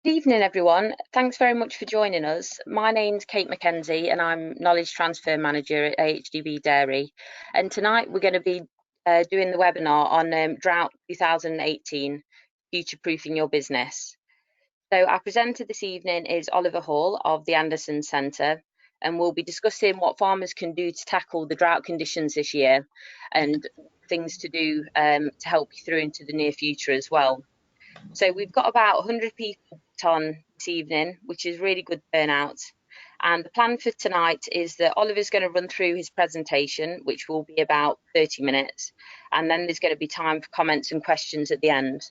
Good evening, everyone. Thanks very much for joining us. My name's Kate Mackenzie and I'm Knowledge Transfer Manager at AHDB Dairy. And tonight we're going to be doing the webinar on Drought 2018, Future-Proofing Your Business. So our presenter this evening is Oliver Hall of the Anderson Centre, and we'll be discussing what farmers can do to tackle the drought conditions this year and things to do to help you through into the near future as well. So we've got about 100 people on this evening, which is really good turnout. And the plan for tonight is that Oliver's going to run through his presentation, which will be about 30 minutes. And then there's going to be time for comments and questions at the end.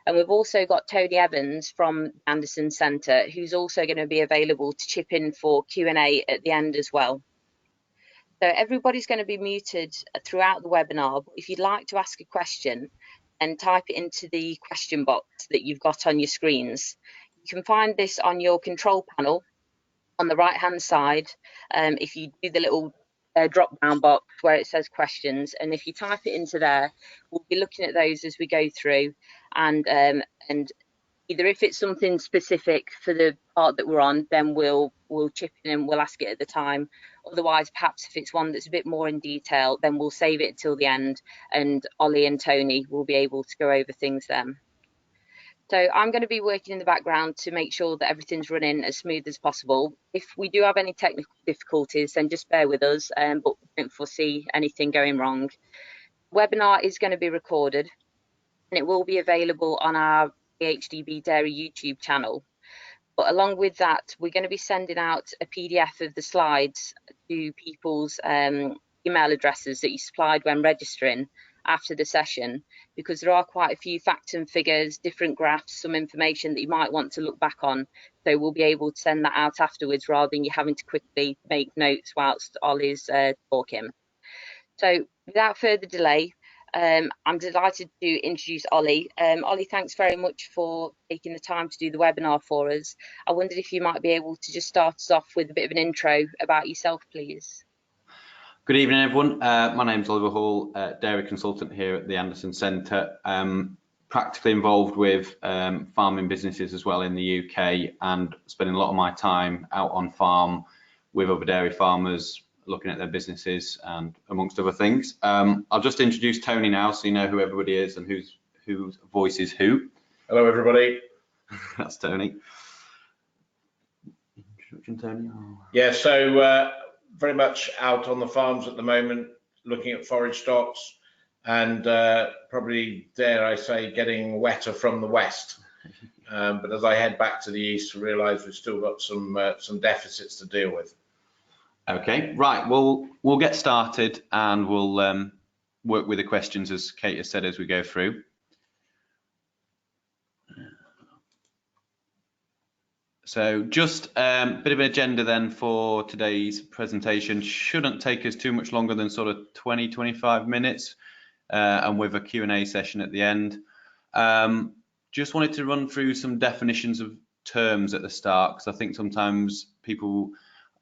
And we've also got Tony Evans from Anderson Centre, who's also going to be available to chip in for Q&A at the end as well. So everybody's going to be muted throughout the webinar, but if you'd like to ask a question, and type it into the question box that you've got on your screens. You can find this on your control panel on the right hand side. If you do the little drop down box where it says questions, and if you type it into there, we'll be looking at those as we go through, and either if it's something specific for the part that we're on, then we'll chip in and we'll ask it at the time. Otherwise, perhaps if it's one that's a bit more in detail, then we'll save it till the end, and Ollie and Tony will be able to go over things then. So I'm going to be working in the background to make sure that everything's running as smooth as possible. If we do have any technical difficulties, then just bear with us, but don't foresee anything going wrong. The webinar is going to be recorded, and it will be available on our AHDB Dairy YouTube channel. But along with that, we're going to be sending out a PDF of the slides to people's email addresses that you supplied when registering after the session, because there are quite a few facts and figures, different graphs, some information that you might want to look back on. So we'll be able to send that out afterwards rather than you having to quickly make notes whilst Ollie's talking. So without further delay, I'm delighted to introduce Ollie. Ollie, thanks very much for taking the time to do the webinar for us. I wondered if you might be able to just start us off with a bit of an intro about yourself, please. Good evening, everyone. My name's Oliver Hall, dairy consultant here at the Anderson Centre. Practically involved with farming businesses as well in the UK, and spending a lot of my time out on farm with other dairy farmers, looking at their businesses and amongst other things. I'll just introduce Tony now so you know who everybody is and whose voice is who. Hello everybody. That's Tony. Introduction, Tony. Oh. Yeah, so very much out on the farms at the moment, looking at forage stocks, and probably, dare I say, getting wetter from the west. But as I head back to the east, I realise we've still got some deficits to deal with. Okay, right. Well, we'll get started and we'll work with the questions, as Kate has said, as we go through. So just a bit of an agenda then for today's presentation. Shouldn't take us too much longer than sort of 20-25 minutes, and with a Q&A session at the end. Just wanted to run through some definitions of terms at the start, because I think sometimes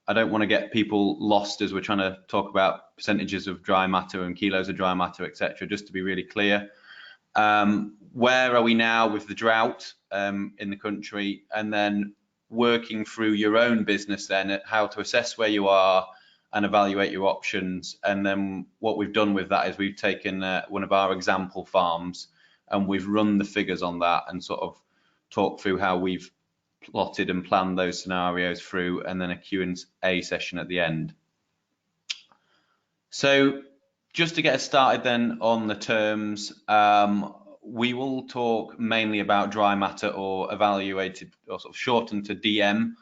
I don't want to get people lost as we're trying to talk about percentages of dry matter and kilos of dry matter, etc. Just to be really clear, where are we now with the drought in the country, and then working through your own business then at how to assess where you are and evaluate your options. And then what we've done with that is we've taken one of our example farms and we've run the figures on that and sort of talked through how we've plotted and planned those scenarios through, and then a Q&A session at the end. So just to get us started then on the terms, we will talk mainly about dry matter, or evaluated, or sort of shortened to DM.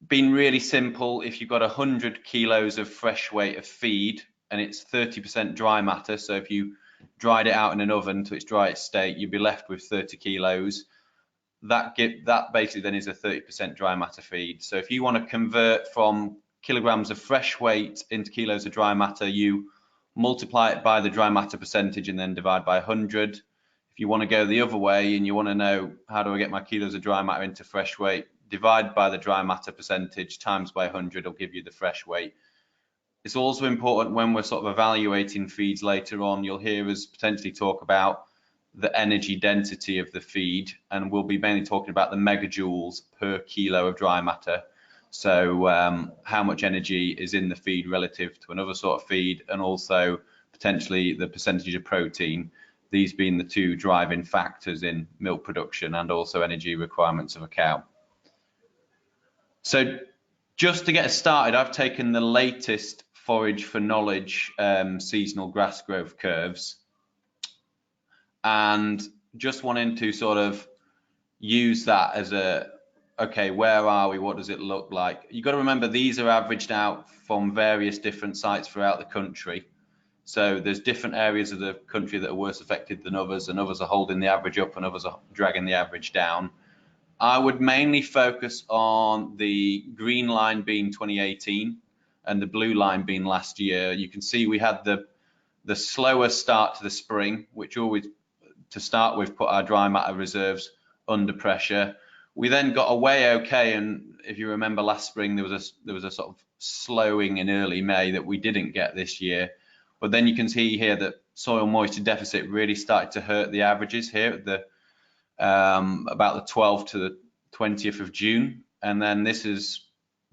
Being really simple, if you've got 100 kilos of fresh weight of feed and it's 30% dry matter, so if you dried it out in an oven to its driest state, you'd be left with 30 kilos. That basically then is a 30% dry matter feed. So if you want to convert from kilograms of fresh weight into kilos of dry matter, you multiply it by the dry matter percentage and then divide by 100. If you want to go the other way and you want to know how do I get my kilos of dry matter into fresh weight, divide by the dry matter percentage times by 100 will give you the fresh weight. It's also important when we're sort of evaluating feeds later on, you'll hear us potentially talk about the energy density of the feed, and we'll be mainly talking about the megajoules per kilo of dry matter. So how much energy is in the feed relative to another sort of feed, and also potentially the percentage of protein, these being the two driving factors in milk production and also energy requirements of a cow. So just to get us started, I've taken the latest Forage for Knowledge seasonal grass growth curves, and just wanting to sort of use that as a, okay, where are we? What does it look like? You've got to remember these are averaged out from various different sites throughout the country. So there's different areas of the country that are worse affected than others, and others are holding the average up and others are dragging the average down. I would mainly focus on the green line being 2018 and the blue line being last year. You can see we had the slower start to the spring, which always, to start with, put our dry matter reserves under pressure. We then got away okay, and if you remember last spring, there was a sort of slowing in early May that we didn't get this year. But then you can see here that soil moisture deficit really started to hurt the averages here at the about the 12th to the 20th of June, and then this has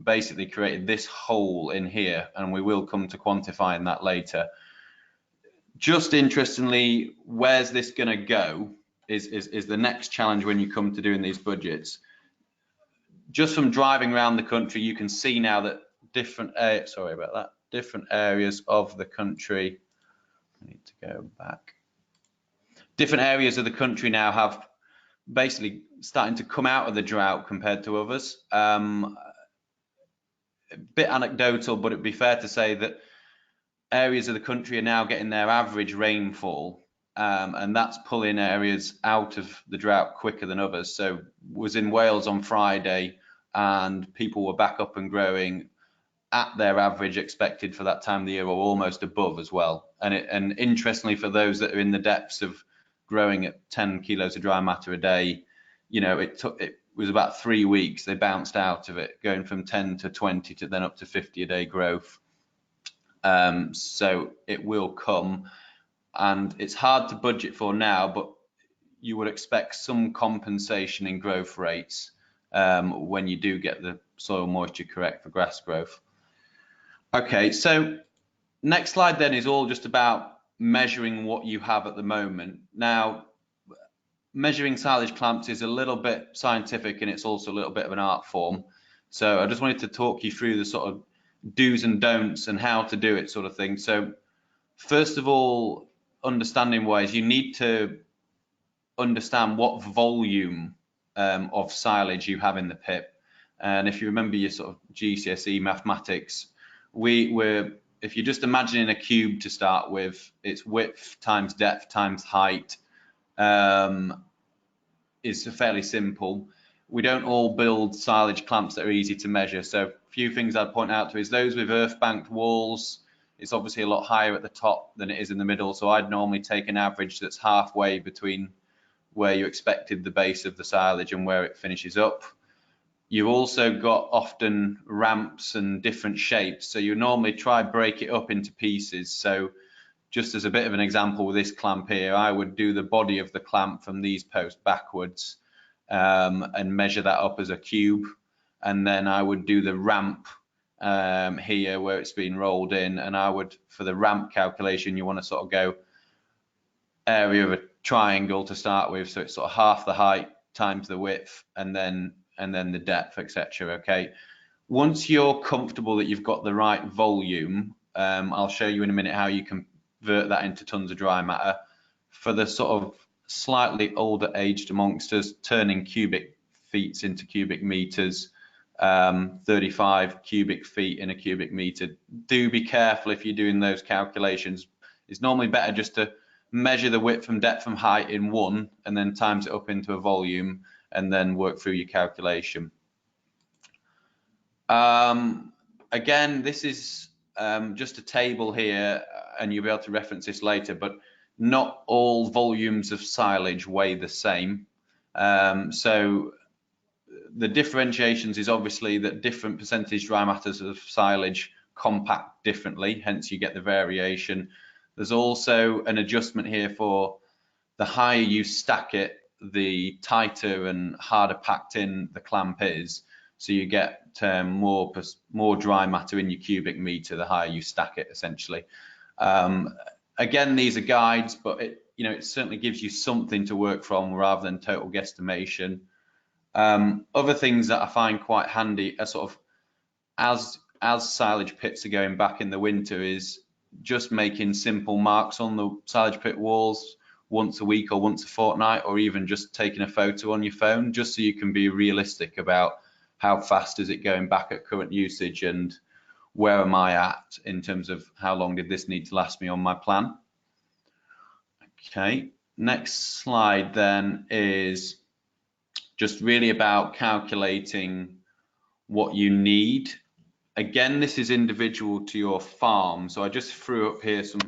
basically created this hole in here, and we will come to quantifying that later. Just interestingly, where's this going to go is the next challenge when you come to doing these budgets. Just from driving around the country, you can see now that different areas of the country, I need to go back. Different areas of the country now have basically starting to come out of the drought compared to others. A bit anecdotal, but it'd be fair to say that areas of the country are now getting their average rainfall, and that's pulling areas out of the drought quicker than others. So was in Wales on Friday, and people were back up and growing at their average expected for that time of the year, or almost above as well. And interestingly, for those that are in the depths of growing at 10 kilos of dry matter a day, you know, it was about 3 weeks they bounced out of it, going from 10 to 20 to then up to 50 a day growth. So it will come, and it's hard to budget for now, but you would expect some compensation in growth rates when you do get the soil moisture correct for grass growth. Okay, so next slide then is all just about measuring what you have at the moment. Now, measuring silage clamps is a little bit scientific, and it's also a little bit of an art form. So I just wanted to talk you through the sort of do's and don'ts and how to do it sort of thing. So first of all, understanding wise, you need to understand what volume of silage you have in the pip. And if you remember your sort of GCSE mathematics, if you're just imagining a cube to start with, it's width times depth times height. Is fairly simple. We don't all build silage clamps that are easy to measure. So a few things I'd point out to is those with earth banked walls, it's obviously a lot higher at the top than it is in the middle. So I'd normally take an average that's halfway between where you expected the base of the silage and where it finishes up. You've also got often ramps and different shapes. So you normally try break it up into pieces. So just as a bit of an example with this clamp here, I would do the body of the clamp from these posts backwards and measure that up as a cube. And then I would do the ramp here where it's been rolled in. And I would, for the ramp calculation, you want to sort of go area of a triangle to start with. So it's sort of half the height times the width, and then the depth, etc. Okay. Once you're comfortable that you've got the right volume, I'll show you in a minute how you can convert that into tons of dry matter. For the sort of slightly older aged amongst us, turning cubic feet into cubic meters, 35 cubic feet in a cubic meter. Do be careful if you're doing those calculations. It's normally better just to measure the width from depth from height in one, and then times it up into a volume, and then work through your calculation. Again, this is just a table here, and you'll be able to reference this later, but not all volumes of silage weigh the same. So the differentiations is obviously that different percentage dry matters of silage compact differently, hence you get the variation. There's also an adjustment here for the higher you stack it, the tighter and harder packed in the clamp is. So you get more dry matter in your cubic meter the higher you stack it, essentially. Again, these are guides, but it certainly gives you something to work from rather than total guesstimation. Other things that I find quite handy are sort of as silage pits are going back in the winter is just making simple marks on the silage pit walls once a week or once a fortnight, or even just taking a photo on your phone, just so you can be realistic about how fast is it going back at current usage and where am I at in terms of how long did this need to last me on my plan. Okay, next slide then is just really about calculating what you need. Again, this is individual to your farm, so I just threw up here some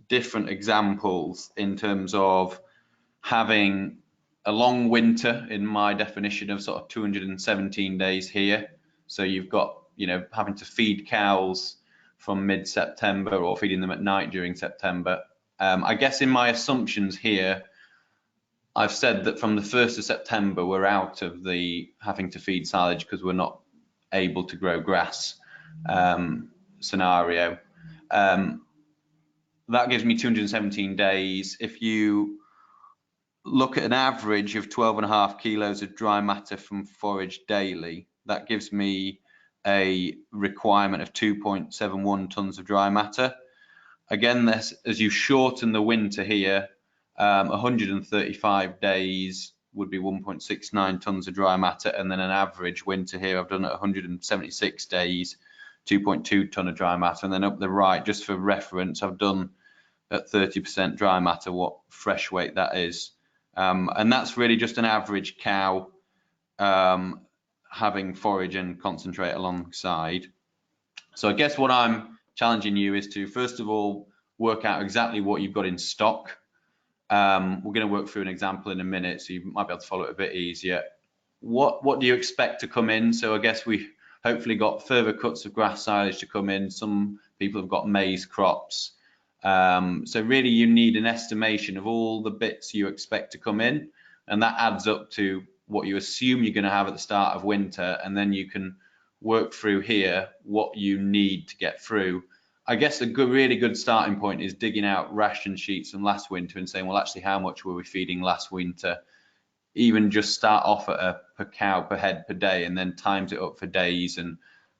different examples in terms of having a long winter, in my definition of sort of 217 days here. So you've got, having to feed cows from mid-September or feeding them at night during September. I guess in my assumptions here, I've said that from the 1st of September, we're out of the having to feed silage because we're not able to grow grass scenario. That gives me 217 days. If you look at an average of 12.5 kilos of dry matter from forage daily, that gives me a requirement of 2.71 tons of dry matter. Again, this, as you shorten the winter here, 135 days would be 1.69 tons of dry matter, and then an average winter here I've done at 176 days, 2.2 ton of dry matter, and then up the right, just for reference, I've done at 30% dry matter what fresh weight that is. And that's really just an average cow having forage and concentrate alongside. So I guess what I'm challenging you is to, first of all, work out exactly what you've got in stock. We're going to work through an example in a minute, so you might be able to follow it a bit easier. What do you expect to come in? So I guess we hopefully got further cuts of grass silage to come in. Some people have got maize crops. So really you need an estimation of all the bits you expect to come in, and that adds up to what you assume you're going to have at the start of winter, and then you can work through here what you need to get through. I guess a really good starting point is digging out ration sheets from last winter and saying, well, actually, how much were we feeding last winter? Even just start off at a per cow per head per day, and then times it up for days and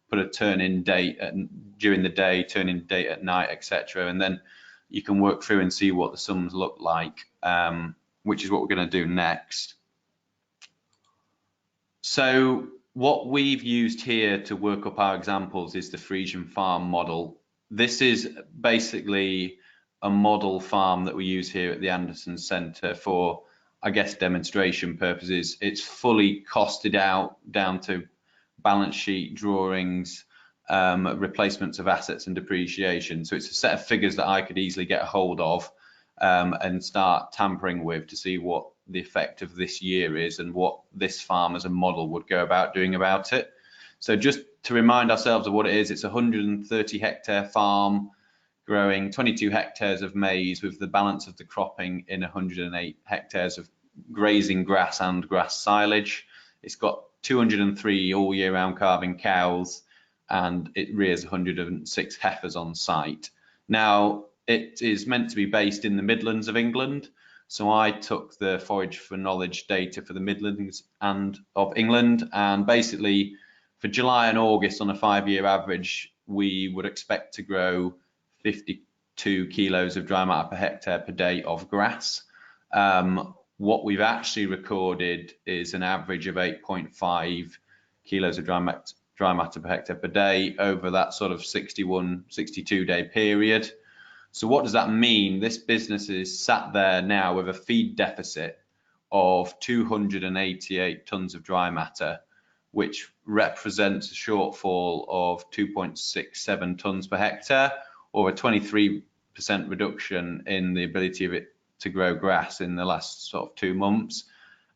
put a turn-in date during the day, turn-in date at night, etc. And then you can work through and see what the sums look like, which is what we're going to do next. So what we've used here to work up our examples is the Frisian farm model. This is basically a model farm that we use here at the Anderson Centre for, I guess, demonstration purposes. It's fully costed out down to balance sheet drawings, replacements of assets and depreciation. So it's a set of figures that I could easily get a hold of and start tampering with to see what the effect of this year is and what this farm as a model would go about doing about it. So just to remind ourselves of what it is, it's a 130 hectare farm growing 22 hectares of maize with the balance of the cropping in 108 hectares of grazing grass and grass silage. It's got 203 all year round calving cows, and it rears 106 heifers on site. Now, it is meant to be based in the Midlands of England. So I took the Forage for Knowledge data for the Midlands and of England, and basically for July and August on a 5-year average, we would expect to grow 52 kilos of dry matter per hectare per day of grass. What we've actually recorded is an average of 8.5 kilos of dry matter per hectare per day over that sort of 62 day period. So what does that mean? This business is sat there now with a feed deficit of 288 tons of dry matter, which represents a shortfall of 2.67 tons per hectare, or a 23% reduction in the ability of it to grow grass in the last sort of 2 months.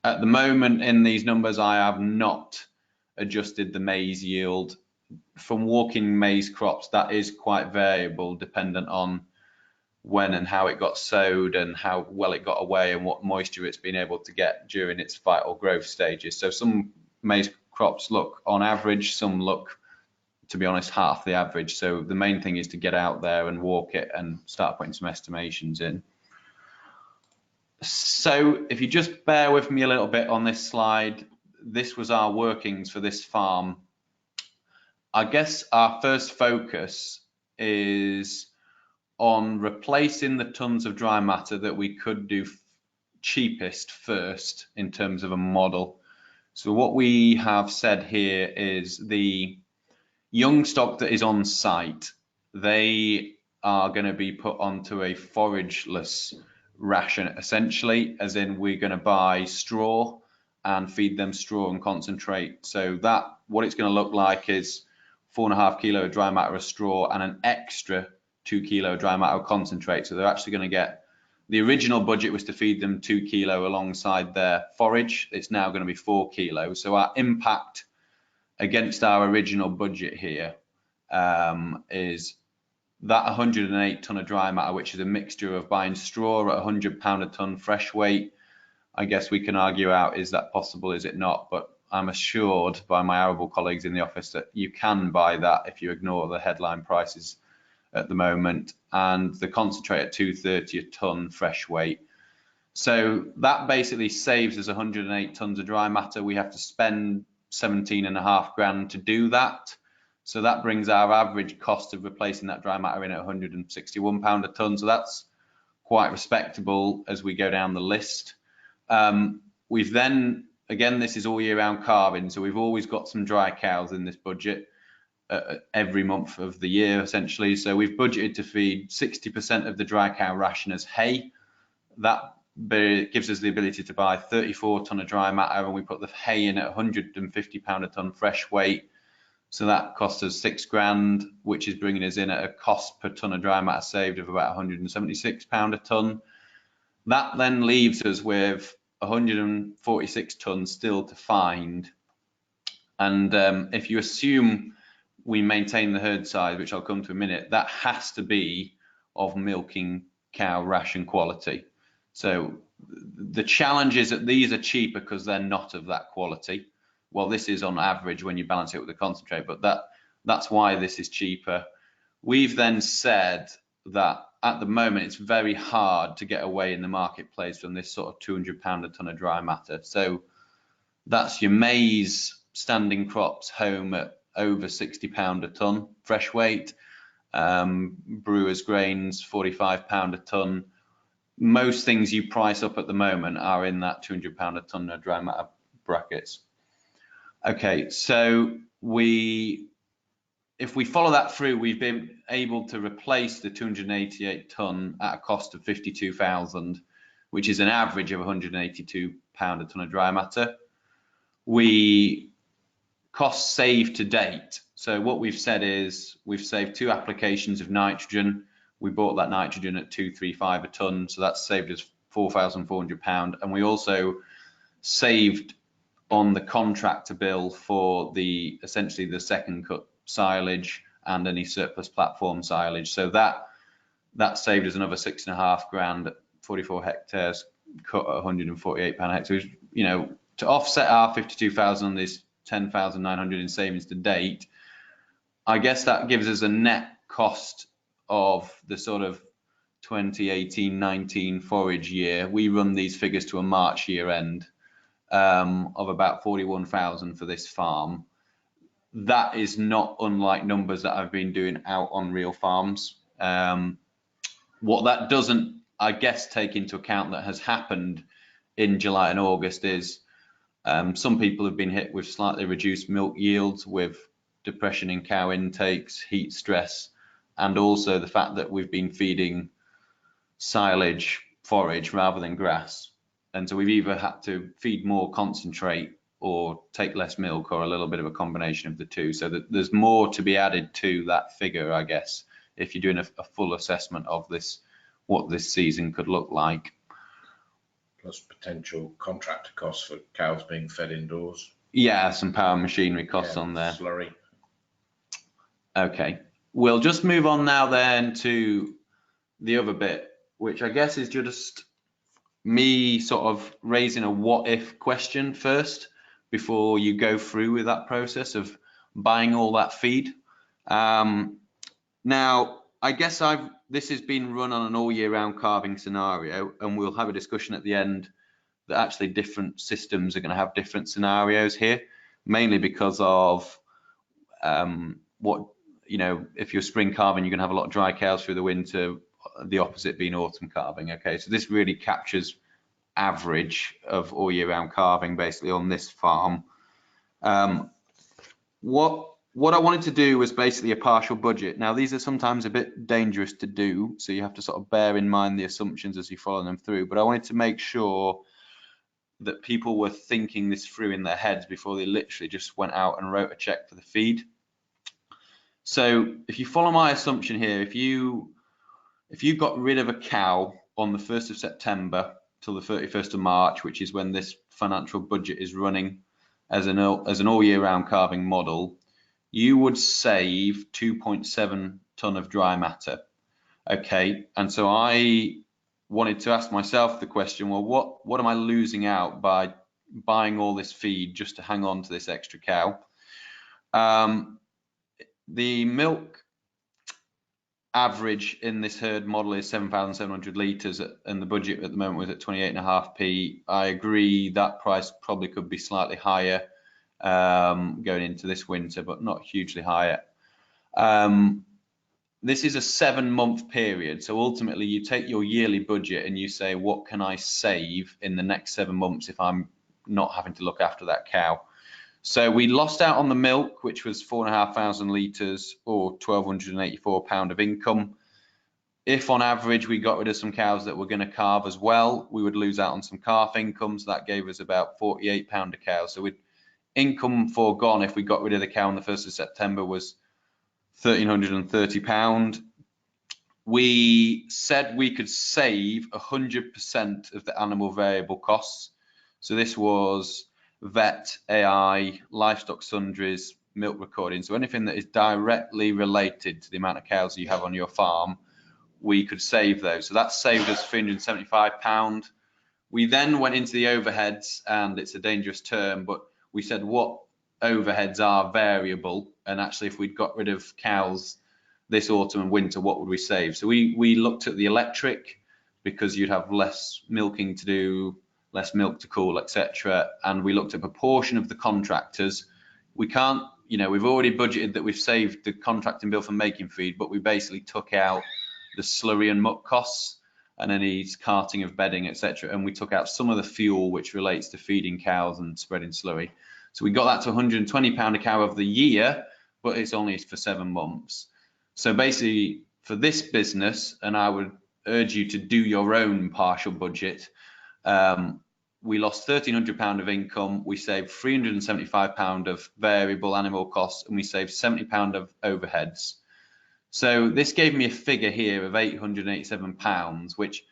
At the moment in these numbers, I have not adjusted the maize yield. From walking maize crops, that is quite variable dependent on when and how it got sowed and how well it got away and what moisture it's been able to get during its vital growth stages. So some maize crops look on average, some look, to be honest, half the average. So the main thing is to get out there and walk it and start putting some estimations in. So if you just bear with me a little bit on this slide, this was our workings for this farm. I guess our first focus is on replacing the tons of dry matter that we could do cheapest first in terms of a model. So what we have said here is the young stock that is on site, they are going to be put onto a forageless ration, essentially, as in we're going to buy straw and feed them straw and concentrate. So that, what it's going to look like is 4.5 kilo of dry matter of straw and an extra 2 kilo dry matter of concentrate. So they're actually going to get, the original budget was to feed them 2 kilo alongside their forage. It's now going to be 4 kilos. So our impact against our original budget here is that 108 ton of dry matter, which is a mixture of buying straw at £100 a ton fresh weight. I guess we can argue out, is that possible, is it not? But I'm assured by my arable colleagues in the office that you can buy that if you ignore the headline prices at the moment, and the concentrate at 230 a ton fresh weight. So that basically saves us 108 tons of dry matter. We have to spend 17.5 grand to do that. So that brings our average cost of replacing that dry matter in at £161 a ton. So that's quite respectable as we go down the list. We've then, again, this is all year round calving. So we've always got some dry cows in this budget every month of the year, essentially. So we've budgeted to feed 60% of the dry cow ration as hay. That gives us the ability to buy 34 ton of dry matter, and we put the hay in at £150 a ton fresh weight. So that costs us 6 grand, which is bringing us in at a cost per ton of dry matter saved of about £176 a ton. That then leaves us with 146 tons still to find. And if you assume we maintain the herd size, which I'll come to in a minute, that has to be of milking cow ration quality. So the challenge is that these are cheaper because they're not of that quality. Well, this is on average when you balance it with the concentrate, but that's why this is cheaper. We've then said that at the moment it's very hard to get away in the marketplace from this sort of £200 a ton of dry matter. So that's your maize standing crops home at over £60 a ton fresh weight, brewers grains £45 a ton. Most things you price up at the moment are in that £200 a ton of dry matter brackets. Okay, so if we follow that through, we've been able to replace the 288 ton at a cost of 52,000, which is an average of £182 a ton of dry matter. We cost saved to date. So what we've said is we've saved 2 applications of nitrogen. We bought that nitrogen at 235 a ton, so that's saved us £4,400. And we also saved on the contractor bill for the essentially the second cut silage and any surplus platform silage. So that saved us another 6.5 grand at 44 hectares cut at £148 a hectare. So, you know, to offset our 52,000, there's 10,900 in savings to date. I guess that gives us a net cost of the sort of 2018-19 forage year. We run these figures to a March year end of about 41,000 for this farm. That is not unlike numbers that I've been doing out on real farms. What that doesn't, I guess, take into account that has happened in July and August is some people have been hit with slightly reduced milk yields, with depression in cow intakes, heat stress, and also the fact that we've been feeding silage forage rather than grass. And so we've either had to feed more concentrate or take less milk, or a little bit of a combination of the two. So that there's more to be added to that figure, I guess, if you're doing a full assessment of this, what this season could look like. Plus potential contractor costs for cows being fed indoors. Yeah, some power and machinery costs on there. Slurry. Okay, we'll just move on now then to the other bit, which I guess is just me sort of raising a what if question first before you go through with that process of buying all that feed. Now, I guess this has been run on an all year round calving scenario, and we'll have a discussion at the end that actually different systems are going to have different scenarios here, mainly because of what, you know, if you're spring calving, you're going to have a lot of dry cows through the winter, the opposite being autumn calving. Okay, so this really captures average of all year round calving basically on this farm. What I wanted to do was basically a partial budget. Now, these are sometimes a bit dangerous to do, so you have to sort of bear in mind the assumptions as you follow them through, but I wanted to make sure that people were thinking this through in their heads before they literally just went out and wrote a check for the feed. So if you follow my assumption here, if you got rid of a cow on the 1st of September till the 31st of March, which is when this financial budget is running as an all year round calving model, you would save 2.7 ton of dry matter. Okay, and so I wanted to ask myself the question, well, what am I losing out by buying all this feed just to hang on to this extra cow? The milk average in this herd model is 7,700 litres, and the budget at the moment was at 28.5p. I agree that price probably could be slightly higher going into this winter, but not hugely higher. This is a 7-month period, so ultimately you take your yearly budget and you say, what can I save in the next 7 months if I'm not having to look after that cow? So we lost out on the milk, which was 4,500 litres or £1,284 of income. If on average we got rid of some cows that were going to calve as well, we would lose out on some calf income, so that gave us about £48 a cow. So with income foregone, if we got rid of the cow on the 1st of September, was £1,330. We said we could save 100% of the animal variable costs. So this was vet, AI, livestock sundries, milk recording. So anything that is directly related to the amount of cows you have on your farm, we could save those. So that saved us £375. We then went into the overheads, and it's a dangerous term, but we said what overheads are variable, and actually if we'd got rid of cows this autumn and winter, what would we save? So we looked at the electric, because you'd have less milking to do, less milk to cool, etc. And we looked at proportion of the contractors. We can't, you know, we've already budgeted that we've saved the contracting bill for making feed, but we basically took out the slurry and muck costs and any carting of bedding, etc. And we took out some of the fuel which relates to feeding cows and spreading slurry. So we got that to £120 a cow of the year, but it's only for 7 months. So basically for this business, and I would urge you to do your own partial budget, we lost £1,300 of income, we saved £375 of variable animal costs, and we saved £70 of overheads. So this gave me a figure here of £887, which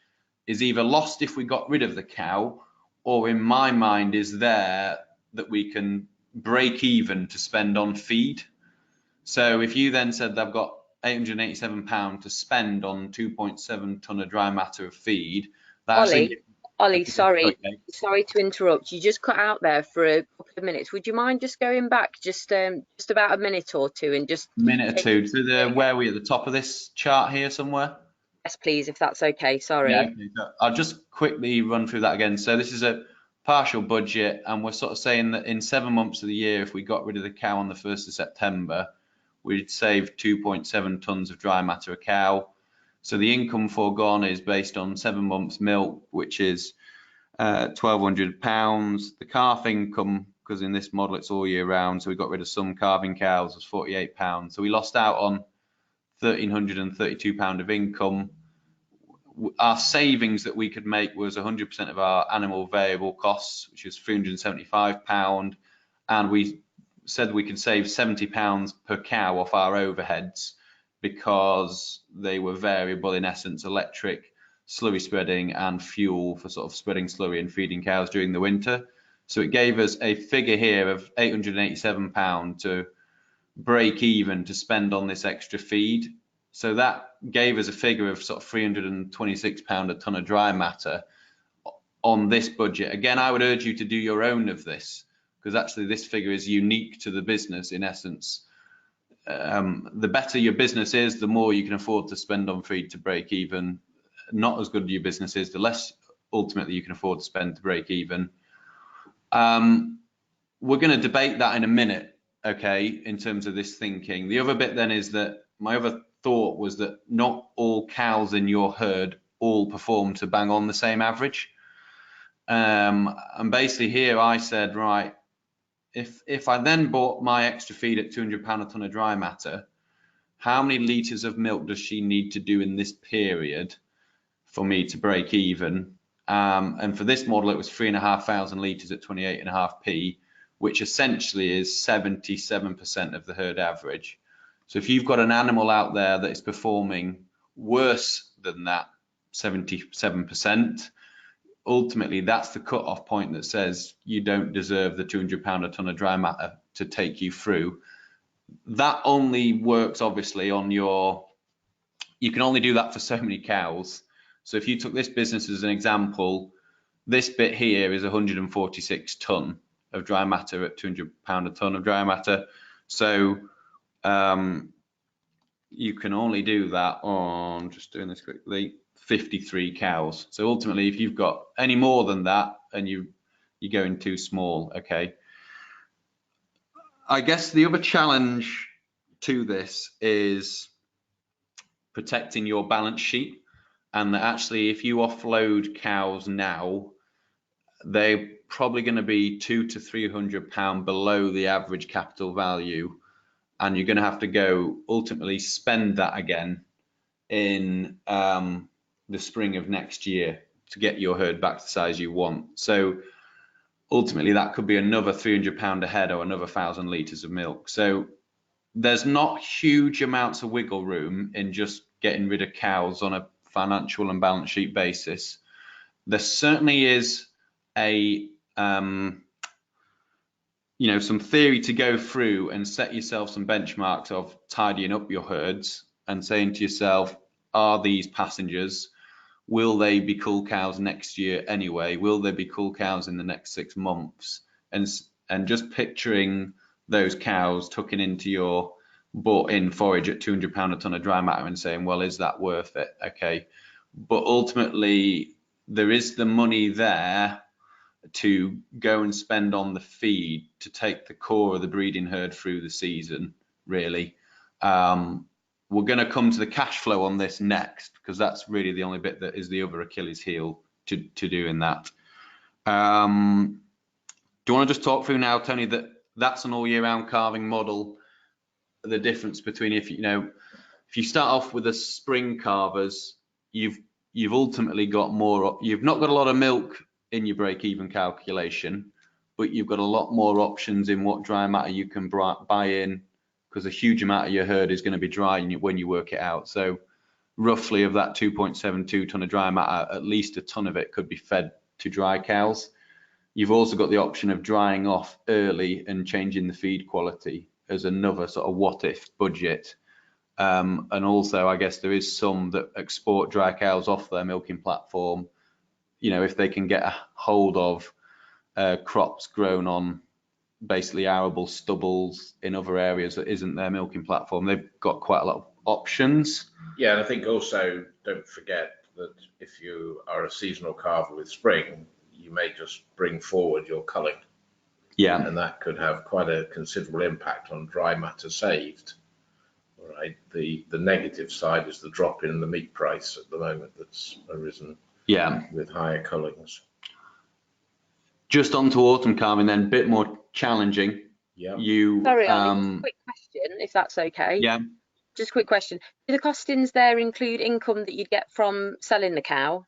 is either lost if we got rid of the cow, or in my mind is there that we can break even to spend on feed. So if you then said I've got £887 to spend on 2.7 tonne of dry matter of feed, that Ollie, sorry to interrupt. You just cut out there for a couple of minutes. Would you mind just going back just about a minute or two and just minute or two to where are we at the top of this chart here somewhere? Yes, please, if that's okay. Sorry. Yeah, okay. So I'll just quickly run through that again. So this is a partial budget, and we're sort of saying that in 7 months of the year, if we got rid of the cow on the 1st of September, we'd save 2.7 tons of dry matter a cow. So the income foregone is based on 7 months milk, which is £1,200. The calf income, because in this model it's all year round, so we got rid of some calving cows, was £48. So we lost out on £1,332 of income. Our savings that we could make was 100% of our animal variable costs, which is £375, and we said we could save £70 per cow off our overheads because they were variable, in essence, electric, slurry spreading and fuel for sort of spreading slurry and feeding cows during the winter. So it gave us a figure here of £887 to break even to spend on this extra feed. So that gave us a figure of sort of £326 a tonne of dry matter on this budget. Again, I would urge you to do your own of this, because actually this figure is unique to the business in essence. The better your business is, the more you can afford to spend on feed to break even. Not as good your business is, the less ultimately you can afford to spend to break even. We're going to debate that in a minute, okay, in terms of this thinking. The other bit then is that my other thought was that not all cows in your herd all perform to bang on the same average. And basically here I said, right, if I then bought my extra feed at £200 a tonne of dry matter, how many litres of milk does she need to do in this period for me to break even? And for this model, it was 3,500 litres at 28.5p, which essentially is 77% of the herd average. So if you've got an animal out there that is performing worse than that 77%, ultimately that's the cut-off point that says you don't deserve the £200 a tonne of dry matter to take you through. That only works obviously on your, you can only do that for so many cows. So if you took this business as an example, this bit here is 146 tonne of dry matter at £200 a tonne of dry matter. So you can only do that on, just doing this quickly, 53 cows. So ultimately, if you've got any more than that and you're going too small, okay. I guess the other challenge to this is protecting your balance sheet, and that actually if you offload cows now, they're probably going to be £200 to £300 below the average capital value, and you're going to have to go ultimately spend that again in the spring of next year to get your herd back to the size you want. So ultimately that could be another £300 a head or another 1,000 litres of milk. So there's not huge amounts of wiggle room in just getting rid of cows on a financial and balance sheet basis. There certainly is a you know, some theory to go through and set yourself some benchmarks of tidying up your herds and saying to yourself, are these passengers, will they be cull cows next year anyway? Will they be cull cows in the next 6 months? And just picturing those cows tucking into your bought-in forage at £200 a tonne of dry matter and saying, well, is that worth it? Okay, but ultimately there is the money there to go and spend on the feed to take the core of the breeding herd through the season, really. We're going to come to the cash flow on this next, because that's really the only bit that is the other Achilles heel to doing that. Do you want to just talk through now, Tony, that that's an all year round calving model, the difference between if you start off with the spring calvers, you've ultimately got more, you've not got a lot of milk in your break-even calculation, but you've got a lot more options in what dry matter you can buy in, because a huge amount of your herd is going to be dry when you work it out. So roughly of that 2.72 tonne of dry matter, at least a tonne of it could be fed to dry cows. You've also got the option of drying off early and changing the feed quality as another sort of what if budget. And also, I guess there is some that export dry cows off their milking platform. You know, if they can get a hold of crops grown on basically arable stubbles in other areas that isn't their milking platform, they've got quite a lot of options. Yeah, and I think also don't forget that if you are a seasonal calver with spring, you may just bring forward your culling. Yeah, and that could have quite a considerable impact on dry matter saved. All right. The negative side is the drop in the meat price at the moment that's arisen. Yeah. With higher cullings. Just on to autumn calving then, a bit more challenging. Yeah. Sorry, Ollie, just a quick question, if that's okay. Yeah. Just a quick question. Do the costings there include income that you'd get from selling the cow?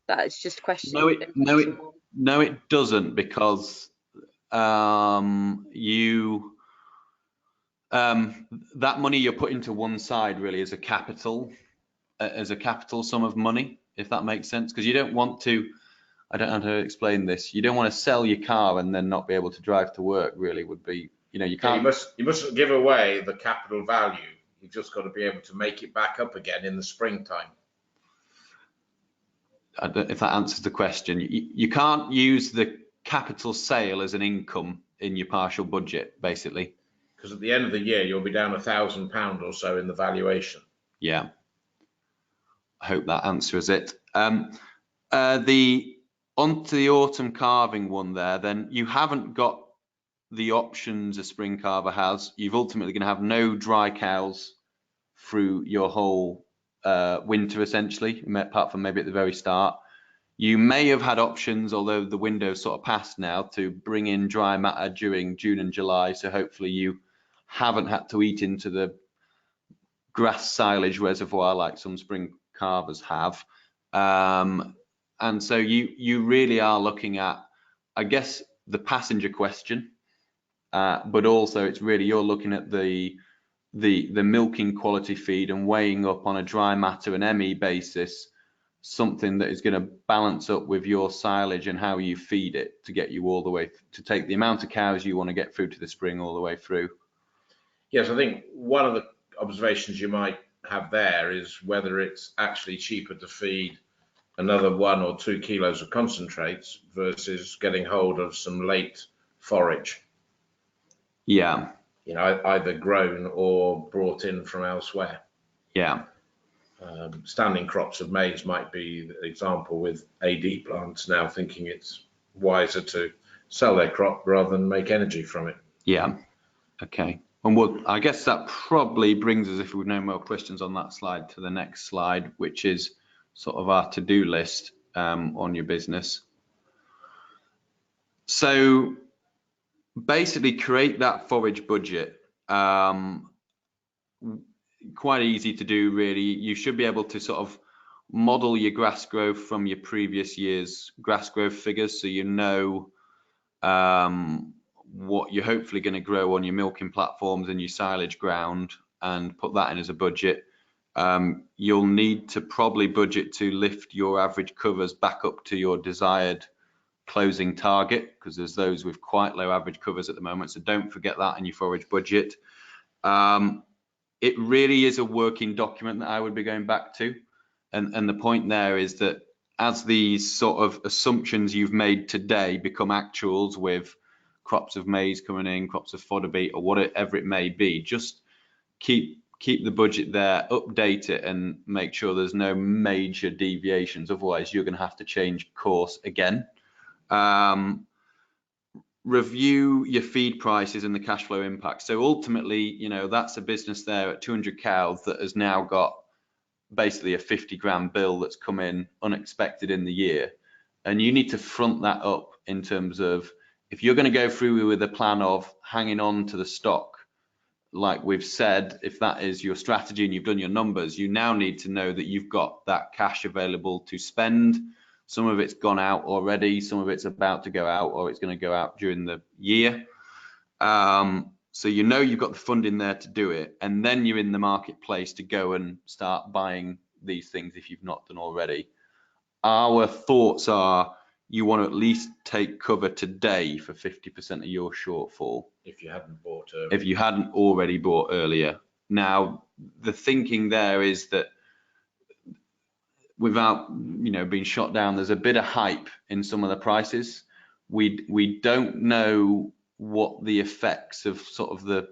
That is just a question. No, it doesn't, because that money you're putting to one side really as a capital sum of money, if that makes sense, because you don't want to, I don't know how to explain this, you don't want to sell your car and then not be able to drive to work, really, would be, you know, you can't. You mustn't give away the capital value You've just got to be able to make it back up again in the springtime. I don't know if that answers the question. You can't use the capital sale as an income in your partial budget, basically. Because at the end of the year, you'll be down £1,000 or so in the valuation. Yeah. I hope that answers it. Onto the autumn calving one there, then you haven't got the options a spring carver has. You've ultimately going to have no dry cows through your whole winter, essentially, apart from maybe at the very start. You may have had options, although the window's sort of passed now, to bring in dry matter during June and July. So hopefully you haven't had to eat into the grass silage reservoir like some spring carvers have. And so you really are looking at, I guess, the passenger question, but also it's really you're looking at the milking quality feed and weighing up on a dry matter and ME basis something that is going to balance up with your silage and how you feed it to get you all the way to take the amount of cows you want to get through to the spring all the way through. Yes, I think one of the observations you might have there is whether it's actually cheaper to feed another 1 or 2 kilos of concentrates versus getting hold of some late forage. Yeah. You know, either grown or brought in from elsewhere. Yeah. Standing crops of maize might be the example, with AD plants now thinking it's wiser to sell their crop rather than make energy from it. Yeah. Okay. And I guess that probably brings us, if we've no more questions on that slide, to the next slide, which is sort of our to-do list on your business. So basically create that forage budget. Quite easy to do, really. You should be able to sort of model your grass growth from your previous year's grass growth figures, so you know what you're hopefully going to grow on your milking platforms and your silage ground, and put that in as a budget. You'll need to probably budget to lift your average covers back up to your desired closing target, because there's those with quite low average covers at the moment, so don't forget that in your forage budget. It really is a working document that I would be going back to, and the point there is that as these sort of assumptions you've made today become actuals, with crops of maize coming in, crops of fodder beet, or whatever it may be, just keep the budget there, update it, and make sure there's no major deviations. Otherwise, you're going to have to change course again. Review your feed prices and the cash flow impact. So ultimately, you know, that's a business there at 200 cows that has now got basically a 50 grand bill that's come in unexpected in the year, and you need to front that up in terms of, if you're going to go through with a plan of hanging on to the stock, like we've said, if that is your strategy and you've done your numbers, you now need to know that you've got that cash available to spend. Some of it's gone out already, some of it's about to go out, or it's going to go out during the year. So you know you've got the funding there to do it, and then you're in the marketplace to go and start buying these things if you've not done already. Our thoughts are you want to at least take cover today for 50% of your shortfall. If you hadn't bought earlier. If you hadn't already bought earlier. Now, the thinking there is that without, you know, being shot down, there's a bit of hype in some of the prices. We don't know what the effects of sort of the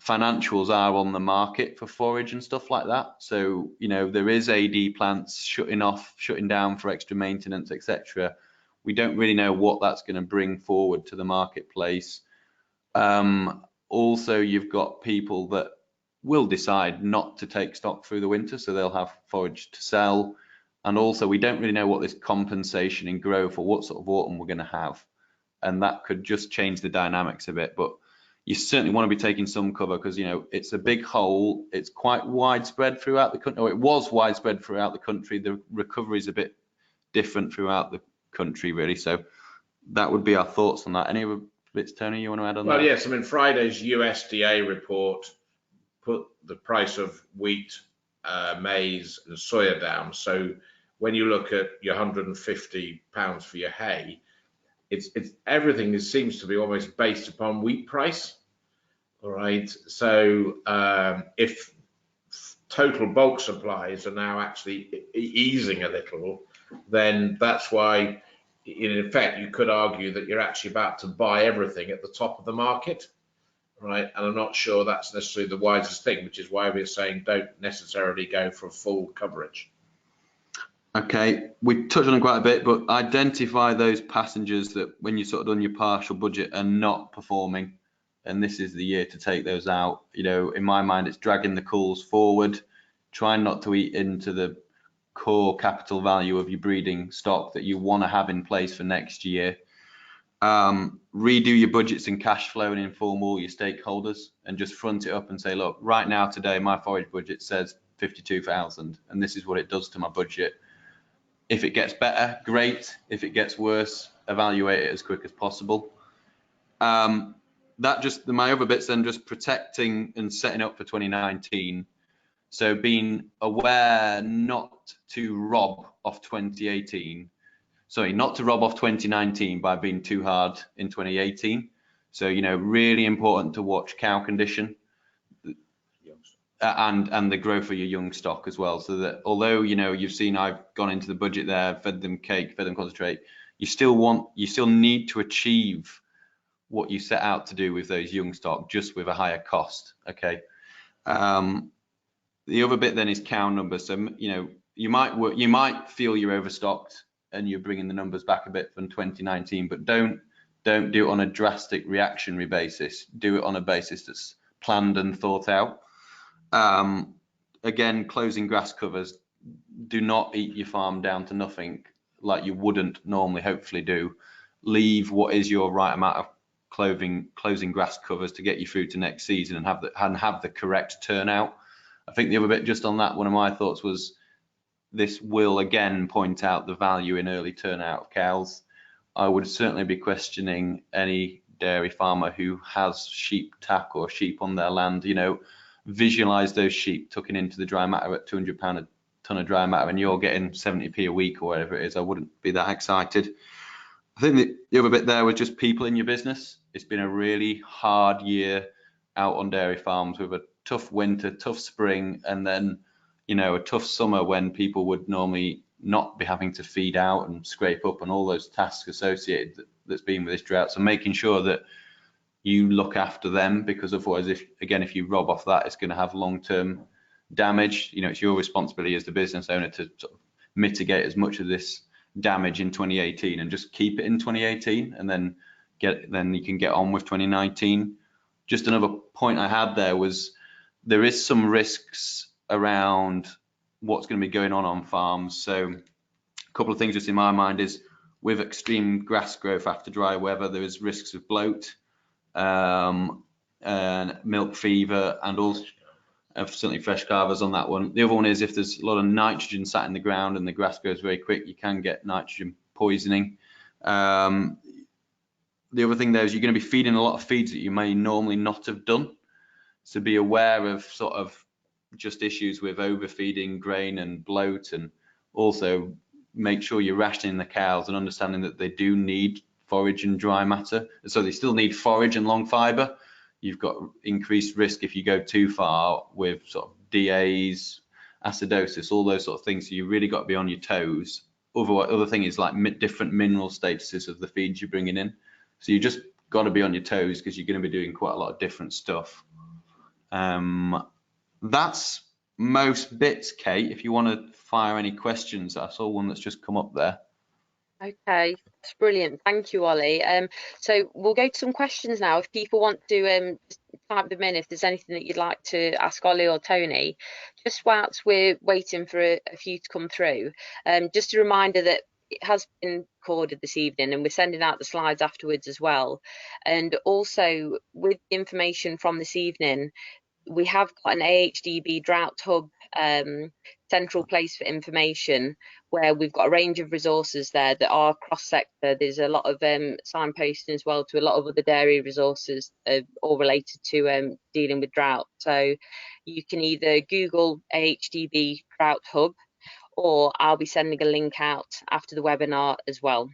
financials are on the market for forage and stuff like that. So, you know, there is AD plants shutting down for extra maintenance, etc. We don't really know what that's going to bring forward to the marketplace. Also, you've got people that will decide not to take stock through the winter, so they'll have forage to sell. And also, we don't really know what this compensation in growth or what sort of autumn we're going to have, and that could just change the dynamics a bit. But you certainly want to be taking some cover, because, you know, it's a big hole. It's quite widespread throughout the country, or it was widespread throughout the country. The recovery is a bit different throughout the country, really. So that would be our thoughts on that. Any other bits, Tony, you want to add on that? Well, yes, I mean, Friday's USDA report put the price of wheat, maize and soya down. So when you look at your £150 for your hay, it's everything seems to be almost based upon wheat price. All right. So if total bulk supplies are now actually easing a little, then that's why, in effect, you could argue that you're actually about to buy everything at the top of the market, right? And I'm not sure that's necessarily the wisest thing, which is why we're saying don't necessarily go for full coverage. Okay, we touched on it quite a bit, but identify those passengers that when you sort of done your partial budget are not performing, and this is the year to take those out. You know, in my mind, it's dragging the calls forward, trying not to eat into the core capital value of your breeding stock that you want to have in place for next year. Redo your budgets and cash flow and inform all your stakeholders and just front it up and say, look, right now today my forage budget says 52,000 and this is what it does to my budget. If it gets better, great. If it gets worse, evaluate it as quick as possible. That just my other bits then just protecting and setting up for 2019. So being aware not to rob off 2018. Sorry, not to rob off 2019 by being too hard in 2018. So, you know, really important to watch cow condition and the growth of your young stock as well. So that although, you know, you've seen I've gone into the budget there, fed them cake, fed them concentrate, you still need to achieve what you set out to do with those young stock, just with a higher cost. Okay. The other bit then is cow numbers. So, you know, you might feel you're overstocked and you're bringing the numbers back a bit from 2019, but don't do it on a drastic reactionary basis. Do it on a basis that's planned and thought out. Again, closing grass covers. Do not eat your farm down to nothing like you wouldn't normally hopefully do. Leave what is your right amount of closing grass covers to get you through to next season and have the correct turnout. I think the other bit just on that, one of my thoughts was this will again point out the value in early turnout of cows. I would certainly be questioning any dairy farmer who has sheep tack or sheep on their land. You know, visualize those sheep tucking into the dry matter at £200 a ton of dry matter and you're getting 70p a week or whatever it is. I wouldn't be that excited. I think the other bit there was just people in your business. It's been a really hard year out on dairy farms with a tough winter, tough spring, and then, you know, a tough summer when people would normally not be having to feed out and scrape up and all those tasks associated that's been with this drought. So making sure that you look after them, because otherwise, if you rob off that, it's going to have long-term damage. You know, it's your responsibility as the business owner to sort of mitigate as much of this damage in 2018 and just keep it in 2018, and then you can get on with 2019. Just another point I had there was there is some risks around what's going to be going on farms. So a couple of things just in my mind is with extreme grass growth after dry weather, there is risks of bloat, and milk fever, and also certainly fresh calvers on that one. The other one is if there's a lot of nitrogen sat in the ground and the grass grows very quick, you can get nitrogen poisoning. The other thing there is you're going to be feeding a lot of feeds that you may normally not have done. So be aware of sort of just issues with overfeeding grain and bloat, and also make sure you're rationing the cows and understanding that they do need forage and dry matter. So they still need forage and long fiber. You've got increased risk if you go too far with sort of DAs, acidosis, all those sort of things. So you really got to be on your toes. Other thing is like different mineral statuses of the feeds you're bringing in. So you just got to be on your toes because you're going to be doing quite a lot of different stuff. That's most bits, Kate. If you want to fire any questions, I saw one that's just come up there. Okay, that's brilliant. Thank you, Ollie. So we'll go to some questions now. If people want to just type them in, if there's anything that you'd like to ask Ollie or Tony, just whilst we're waiting for a few to come through, just a reminder that it has been recorded this evening and we're sending out the slides afterwards as well. And also with the information from this evening, we have got an AHDB Drought Hub central place for information where we've got a range of resources there that are cross-sector. There's a lot of signposting as well to a lot of other dairy resources all related to dealing with drought. So you can either Google AHDB Drought Hub, or I'll be sending a link out after the webinar as well.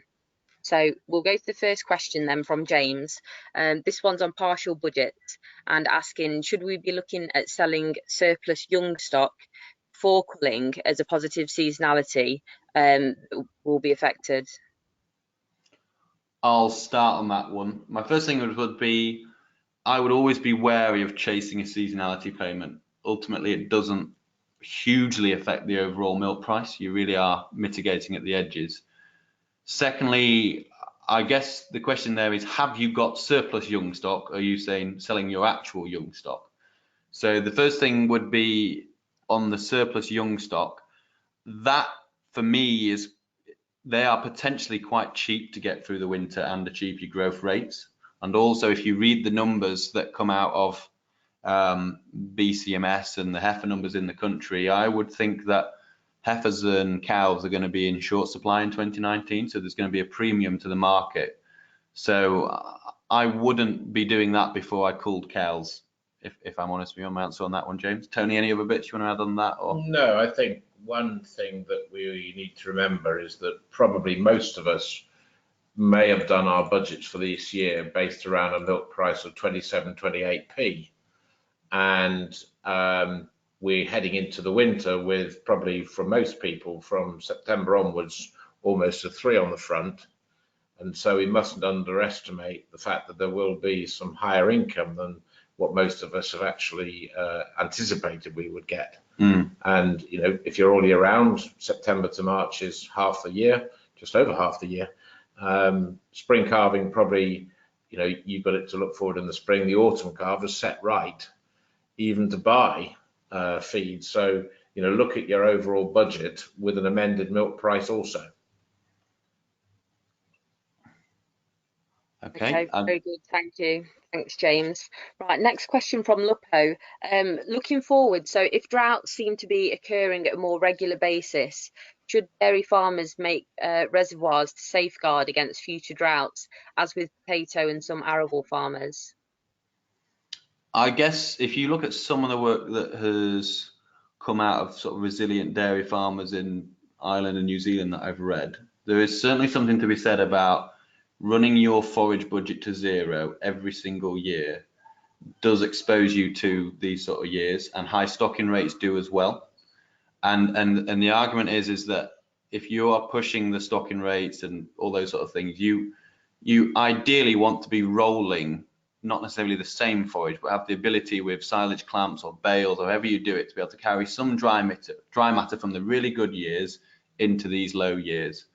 So we'll go to the first question then from James. This one's on partial budgets and asking, should we be looking at selling surplus young stock for culling as a positive seasonality will be affected? I'll start on that one. My first thing would be, I would always be wary of chasing a seasonality payment. Ultimately, it doesn't hugely affect the overall milk price. You really are mitigating at the edges. Secondly, I guess the question there is, have you got surplus young stock? Or are you saying selling your actual young stock? So the first thing would be on the surplus young stock. That for me is, they are potentially quite cheap to get through the winter and achieve your growth rates. And also, if you read the numbers that come out of BCMS and the heifer numbers in the country, I would think that heifers and cows are going to be in short supply in 2019, so there's going to be a premium to the market. So I wouldn't be doing that before I culled cows, if I'm honest with you on my answer on that one, James. Tony, any other bits you want to add on that? Or? No, I think one thing that we need to remember is that probably most of us may have done our budgets for this year based around a milk price of 27, 28p. And we're heading into the winter with probably, for most people, from September onwards, almost a 3 on the front. And so we mustn't underestimate the fact that there will be some higher income than what most of us have actually anticipated we would get. And, you know, if you're all year round, September to March is half the year, just over half the year. Spring calving, probably, you know, you've got it to look forward in the spring. The autumn calve is set right, even to buy feed. So, you know, look at your overall budget with an amended milk price also. Okay, very good. Thank you. Thanks, James. Right, next question from Lupo. Looking forward, so if droughts seem to be occurring at a more regular basis, should dairy farmers make reservoirs to safeguard against future droughts, as with potato and some arable farmers? I guess if you look at some of the work that has come out of sort of resilient dairy farmers in Ireland and New Zealand that I've read, there is certainly something to be said about running your forage budget to zero every single year does expose you to these sort of years, and high stocking rates do as well. And the argument is that if you are pushing the stocking rates and all those sort of things, you ideally want to be rolling not necessarily the same forage, but have the ability with silage clamps or bales or however you do it to be able to carry some dry matter from the really good years into these low years.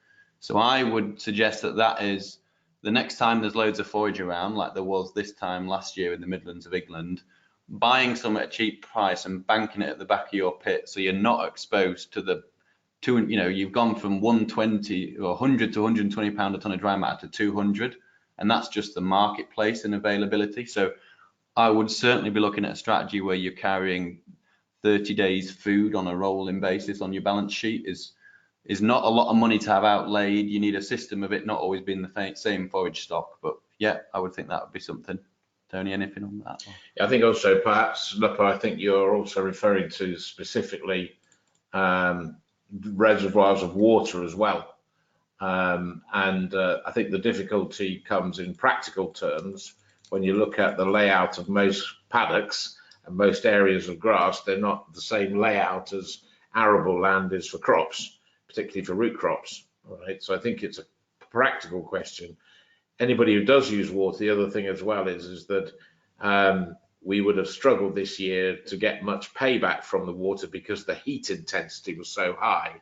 So I would suggest that is the next time there's loads of forage around, like there was this time last year in the Midlands of England, buying some at a cheap price and banking it at the back of your pit, so you're not exposed to the you know, you've gone from 120 or 100 to 120 pound a ton of dry matter to 200, and that's just the marketplace and availability. So I would certainly be looking at a strategy where you're carrying 30 days food on a rolling basis on your balance sheet. Is not a lot of money to have outlaid. You need a system of it not always being the same forage stock. But yeah, I would think that would be something. Tony, anything on that? Yeah, I think also perhaps, look, I think you're also referring to specifically reservoirs of water as well. I think the difficulty comes in practical terms when you look at the layout of most paddocks and most areas of grass. They're not the same layout as arable land is for crops, particularly for root crops. All right, so I think it's a practical question. Anybody who does use water, the other thing as well is that we would have struggled this year to get much payback from the water because the heat intensity was so high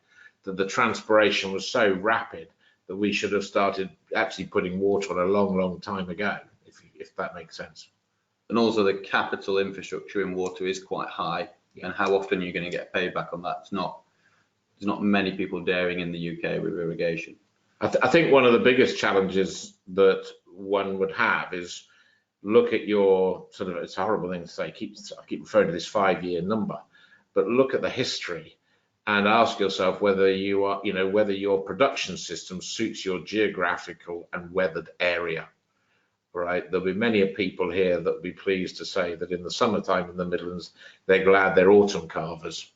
that the transpiration was so rapid that we should have started actually putting water on a long time ago, if that makes sense. And also the capital infrastructure in water is quite high, and how often you're going to get payback on that? There's not many people daring in the UK with irrigation. I think one of the biggest challenges that one would have is look at your sort of, it's a horrible thing to say, I keep referring to this 5-year number, but look at the history and ask yourself whether you are, you know, whether your production system suits your geographical and weathered area. Right, there'll be many people here that will be pleased to say that in the summertime in the Midlands, they're glad they're autumn calvers.